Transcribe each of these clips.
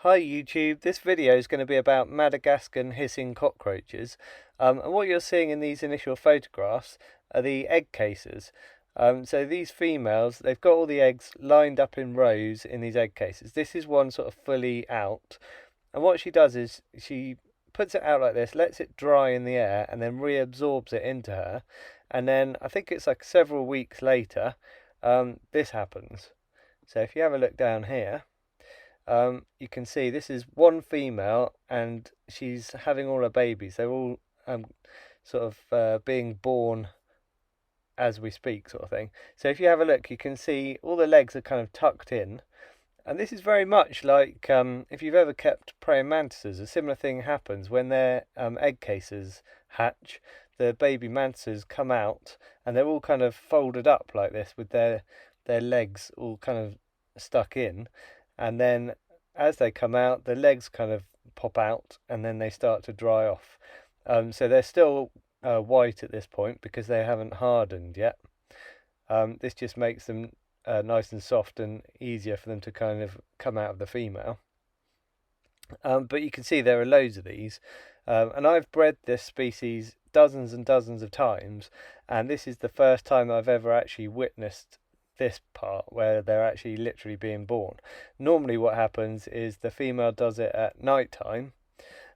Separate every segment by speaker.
Speaker 1: Hi YouTube, this video is going to be about Madagascan hissing cockroaches, and what you're seeing in these initial photographs are the egg cases. So these females, they've got all the eggs lined up in rows in these egg cases. This is one sort of fully out, and what she does is she puts it out like this, lets it dry in the air, and then reabsorbs it into her, and then I think it's like several weeks later, this happens. So if you have a look down here, you can see this is one female and she's having all her babies. They're all sort of being born as we speak, sort of thing. So if you have a look, you can see all the legs are kind of tucked in. And this is very much like if you've ever kept praying mantises, a similar thing happens when their egg cases hatch. The baby mantises come out and they're all kind of folded up like this with their legs all kind of stuck in, and then as they come out, the legs kind of pop out, and then they start to dry off. So they're still white at this point because they haven't hardened yet. This just makes them nice and soft and easier for them to kind of come out of the female. But you can see there are loads of these, and I've bred this species dozens and dozens of times, and this is the first time I've ever actually witnessed this part where they're actually literally being born. Normally what happens is the female does it at night time,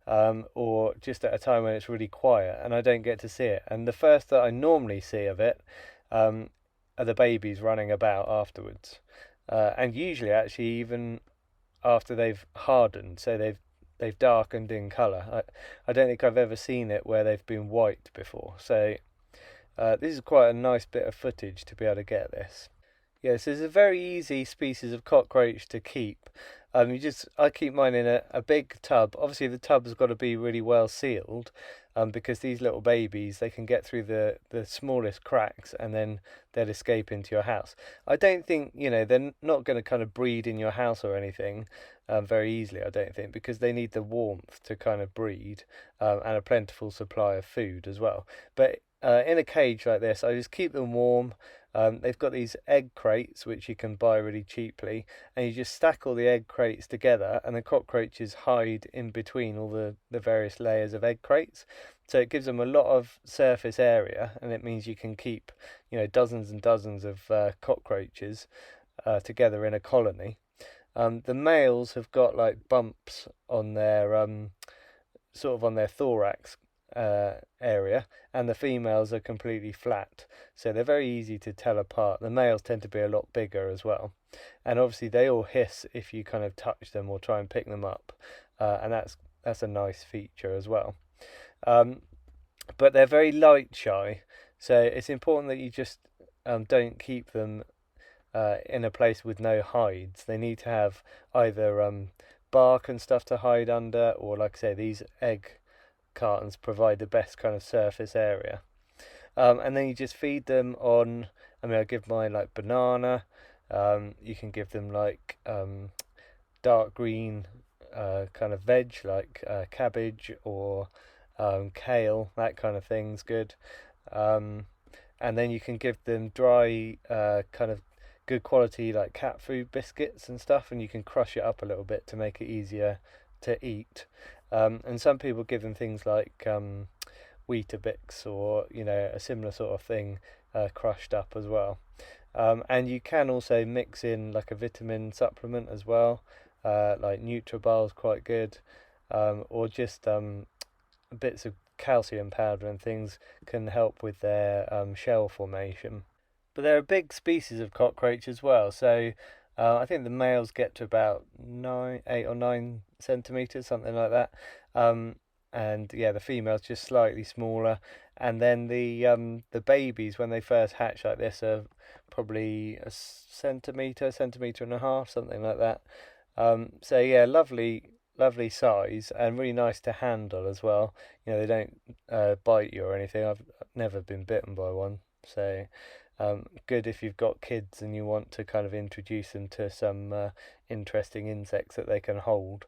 Speaker 1: or just at a time when it's really quiet and I don't get to see it, and the first that I normally see of it are the babies running about afterwards, and usually actually even after they've hardened, so they've darkened in colour. I don't think I've ever seen it where they've been white before, so this is quite a nice bit of footage to be able to get this. Yes, it's a very easy species of cockroach to keep. I keep mine in a big tub. Obviously, the tub's got to be really well sealed, because these little babies, they can get through the smallest cracks and then they'll escape into your house. I don't think, they're not going to kind of breed in your house or anything very easily, I don't think, because they need the warmth to kind of breed, and a plentiful supply of food as well. But in a cage like this, I just keep them warm. They've got these egg crates which you can buy really cheaply, and you just stack all the egg crates together, and the cockroaches hide in between all the various layers of egg crates. So it gives them a lot of surface area, and it means you can keep, dozens and dozens of cockroaches together in a colony. The males have got like bumps on their sort of on their thorax area, and the females are completely flat, so they're very easy to tell apart. The males tend to be a lot bigger as well, and obviously they all hiss if you kind of touch them or try and pick them up, and that's a nice feature as well. But they're very light shy, so it's important that you just don't keep them in a place with no hides. They need to have either bark and stuff to hide under, or like I say, these egg cartons provide the best kind of surface area. And then you just feed them on, I give mine like banana. You can give them like dark green kind of veg, like cabbage or kale. That kind of thing's good. And then you can give them dry kind of good quality like cat food biscuits and stuff, and you can crush it up a little bit to make it easier to eat. And some people give them things like Weetabix or a similar sort of thing crushed up as well. And you can also mix in like a vitamin supplement as well, like Nutribul's is quite good, or just bits of calcium powder and things can help with their shell formation. But they're a big species of cockroach as well, so I think the males get to about 8 or 9 centimeters, something like that. And yeah, the females just slightly smaller. And then the babies, when they first hatch like this, are probably a centimeter, centimeter and a half, something like that. So yeah, lovely size and really nice to handle as well. They don't bite you or anything. I've never been bitten by one, so good if you've got kids and you want to kind of introduce them to some interesting insects that they can hold.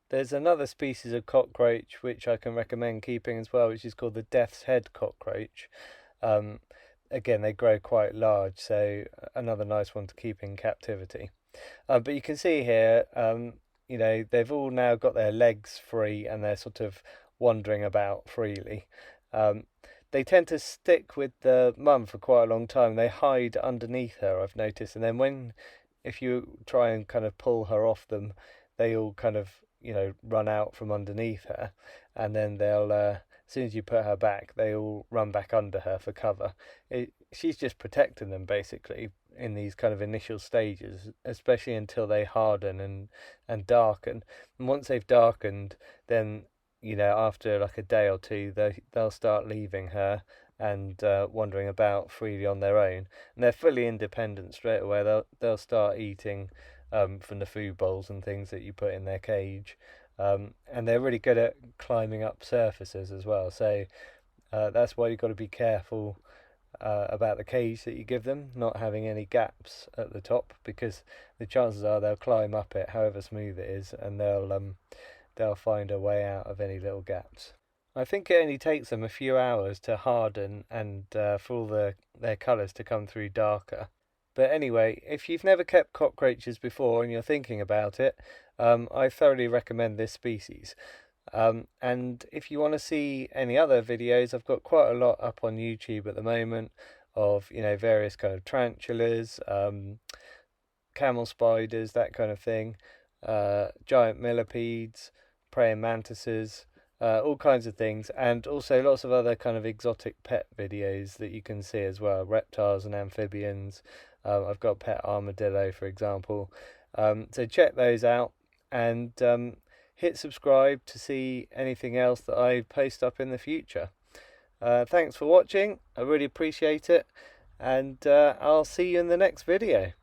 Speaker 1: There's another species of cockroach which I can recommend keeping as well, which is called the death's head cockroach. Again, they grow quite large, so another nice one to keep in captivity. But you can see here, you know, they've all now got their legs free and they're sort of wandering about freely. Um, they tend to stick with the mum for quite a long time. They hide underneath her, I've noticed, and then if you try and kind of pull her off them, they all kind of, you know, run out from underneath her, and then as soon as you put her back, they all run back under her for cover. She's just protecting them basically in these kind of initial stages, especially until they harden and darken. And once they've darkened, then, you know, after like a day or two, they'll start leaving her and wandering about freely on their own. And they're fully independent straight away. They'll start eating from the food bowls and things that you put in their cage. And they're really good at climbing up surfaces as well. So that's why you've got to be careful about the cage that you give them, not having any gaps at the top, because the chances are they'll climb up it, however smooth it is, and they'll find a way out of any little gaps. I think it only takes them a few hours to harden and for all their colours to come through darker. But anyway, if you've never kept cockroaches before and you're thinking about it, I thoroughly recommend this species. And if you want to see any other videos, I've got quite a lot up on YouTube at the moment of, you know, various kind of tarantulas, camel spiders, that kind of thing, giant millipedes, praying mantises, all kinds of things, and also lots of other kind of exotic pet videos that you can see as well, reptiles and amphibians. I've got pet armadillo, for example. So check those out, and hit subscribe to see anything else that I post up in the future. Thanks for watching. I really appreciate it, and I'll see you in the next video.